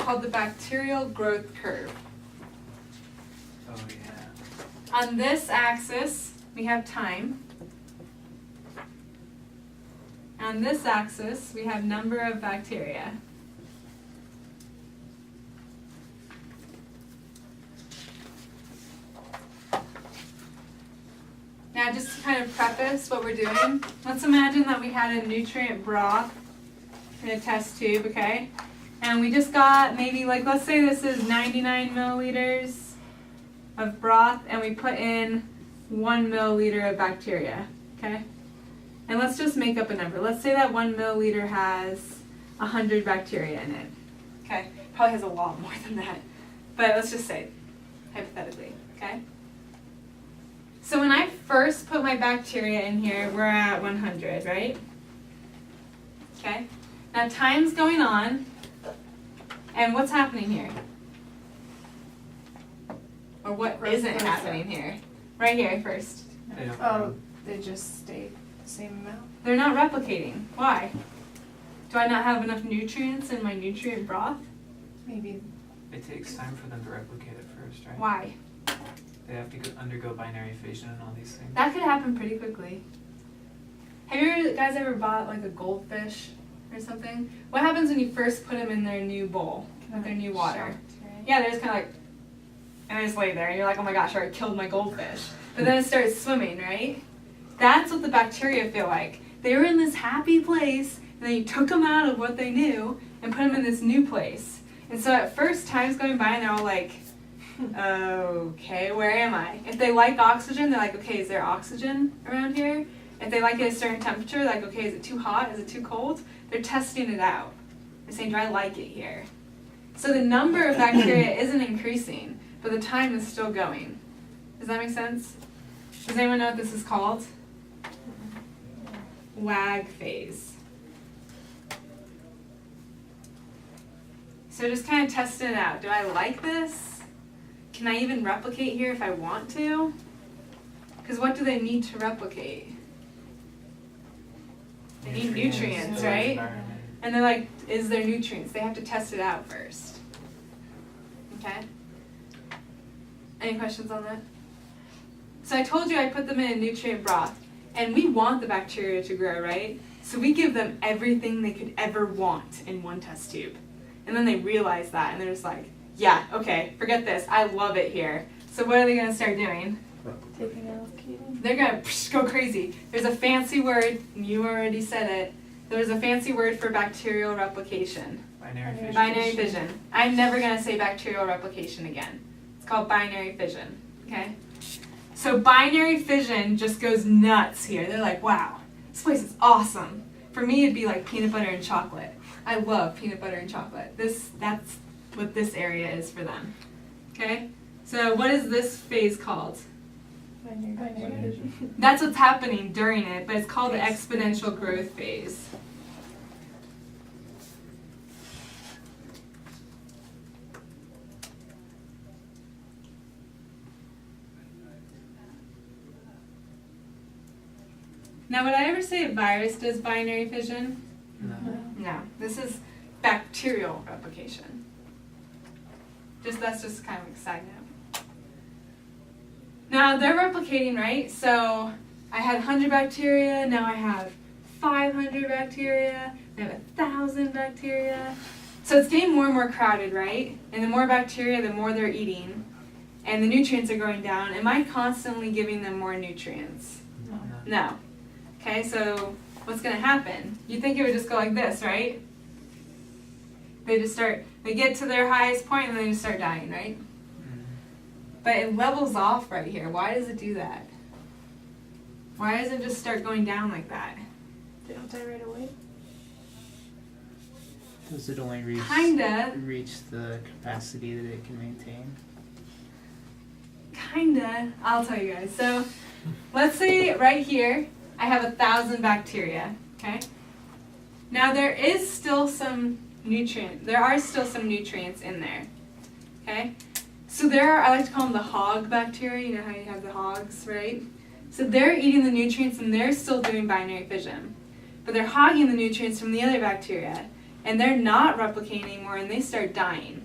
called the bacterial growth curve. Oh, yeah. On this axis, we have time. On this axis, we have number of bacteria. Now, just to kind of preface what we're doing, let's imagine that we had a nutrient broth in a test tube, okay? And we just got maybe, like, let's say this is 99 milliliters of broth, and we put in 1 milliliter of bacteria, okay? And let's just make up a number. Let's say that 1 milliliter has 100 bacteria in it, okay? Probably has a lot more than that, but let's just say, hypothetically, okay? So when I first put my bacteria in here, we're at 100, right? Okay. Now time's going on, and what's happening here? Or what isn't happening here? Right here first. They don't Oh, they just stay the same amount? They're not replicating. Why? Do I not have enough nutrients in my nutrient broth? Maybe. It takes time for them to replicate at first, right? Why? They have to undergo binary fission and all these things. That could happen pretty quickly. Have you guys ever bought like a goldfish or something? What happens when you first put them in their new bowl with their new water? Shocked, right? Yeah, they're just kind of like, and they just lay there, and you're like, oh my gosh, I killed my goldfish. But then it starts swimming, right? That's what the bacteria feel like. They were in this happy place, and then you took them out of what they knew and put them in this new place. And so at first, time's going by, and they're all like, okay, where am I? If they like oxygen, they're like, okay, is there oxygen around here? If they like it at a certain temperature, like, okay, is it too hot? Is it too cold? They're testing it out. They're saying, do I like it here? So the number of bacteria isn't increasing, but the time is still going. Does that make sense? Does anyone know what this is called? WAG phase. So just kind of testing it out. Do I like this? Can I even replicate here if I want to? Because what do they need to replicate? They need nutrients, right? And they're like, is there nutrients? They have to test it out first. Okay? Any questions on that? So I told you I put them in a nutrient broth. And we want the bacteria to grow, right? So we give them everything they could ever want in one test tube. And then they realize that, and they're just like, yeah, okay, forget this. I love it here. So what are they going to start doing? Taking allocating. They're going to go crazy. There's a fancy word, and you already said it. There's a fancy word for bacterial replication. Binary fission. Binary fission. I'm never going to say bacterial replication again. It's called binary fission, okay? So binary fission just goes nuts here. They're like, wow, this place is awesome. For me, it'd be like peanut butter and chocolate. I love peanut butter and chocolate. That's what this area is for them. Okay? So what is this phase called? Binary. That's what's happening during it, but it's called the exponential growth phase. Now, would I ever say a virus does binary fission? No. No. This is bacterial replication. That's just kind of a side note. Now, they're replicating, right? So I had 100 bacteria, now I have 500 bacteria, I have 1,000 bacteria. So it's getting more and more crowded, right? And the more bacteria, the more they're eating. And the nutrients are going down. Am I constantly giving them more nutrients? No. Okay, so what's going to happen? You think it would just go like this, right? They get to their highest point and then they just start dying, right? But it levels off right here. Why does it do that? Why does it just start going down like that? They don't die right away? Does it only reach the capacity that it can maintain? Kinda. I'll tell you guys. So let's say right here I have 1,000 bacteria. Okay. Now there are still some nutrients in there. Okay. So I like to call them the hog bacteria. You know how you have the hogs, right? So they're eating the nutrients and they're still doing binary fission. But they're hogging the nutrients from the other bacteria. and they're not replicating anymore and they start dying.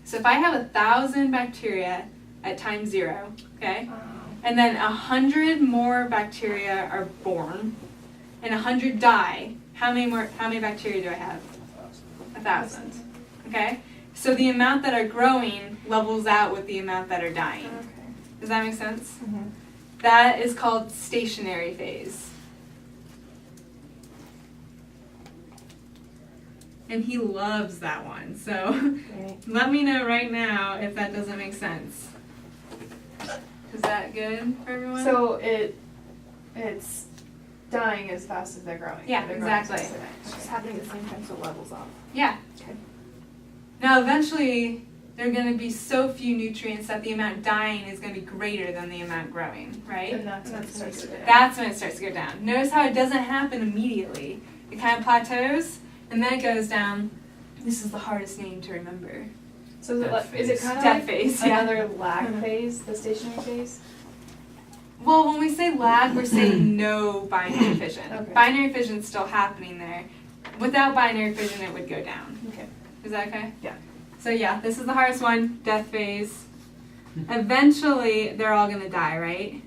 So if I have 1,000 bacteria at time 0, okay, and then 100 more bacteria are born, and 100 die, how many bacteria do I have? 1,000. Okay? So the amount that are growing levels out with the amount that are dying. Okay. Does that make sense? Mm-hmm. That is called stationary phase. And he loves that one. So Great. let me know right now if that doesn't make sense. Is that good for everyone? So it's dying as fast as they're growing. Yeah, They're growing as exactly. fast as they're dying. It's just happening at the same time, so it levels off. yeah. Okay. Now eventually there are going to be so few nutrients that the amount dying is going to be greater than the amount growing, right? And that's when it starts to go down. That's when it starts to go down. Notice how it doesn't happen immediately. It kind of plateaus and then it goes down. This is the hardest name to remember. So is it, Death is it phase. kind of Death like phase, yeah. another lag phase, the stationary phase? Well, when we say lag, we're saying no binary fission. Okay. Binary fission's still happening there. Without binary fission, it would go down. Okay. Is that okay? Yeah. So yeah, this is the hardest one, death phase. Eventually, they're all going to die, right?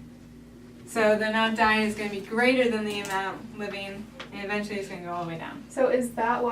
So the amount dying is going to be greater than the amount living, and eventually it's going to go all the way down. So is that why